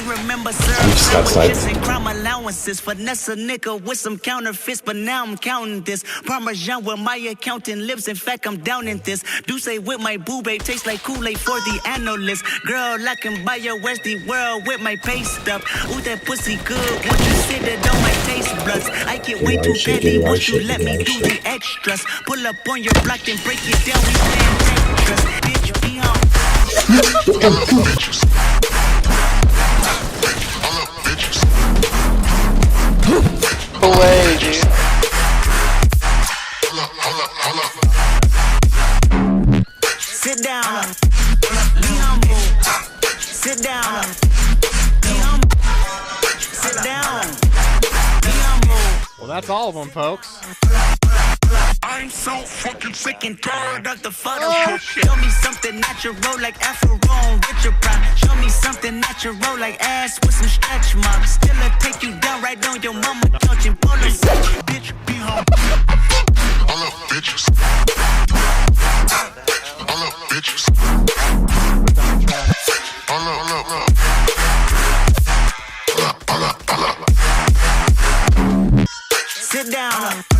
remember sandwiches and crime allowances. Finesse a nigga with some counterfeits, but now I'm counting this. Parmesan where my accountant lives. In fact, I'm down in this. Do say with my boo babe tastes like Kool-Aid for the analyst. Girl, I can buy your Westy world with my pay stuff. Ooh, that pussy good. Once you sit it on my taste buds. I get way too petty once you let me do the extras. Pull up on your block and break it down. We playing Tetris. Bitch, be on. Away, dude. Sit down. Be humble. Sit down. Be humble. Sit down. Be humble. Well, that's all of them, folks. I'm so fucking sick and tired of the photo shit. Show me something natural like Afro on Richard Prime. Show me something natural like ass with some stretch marks. Still I take you down right on your mama couch and polo sex. Bitch, be humble. All up, bitches. All up, bitches. All up. Sit down.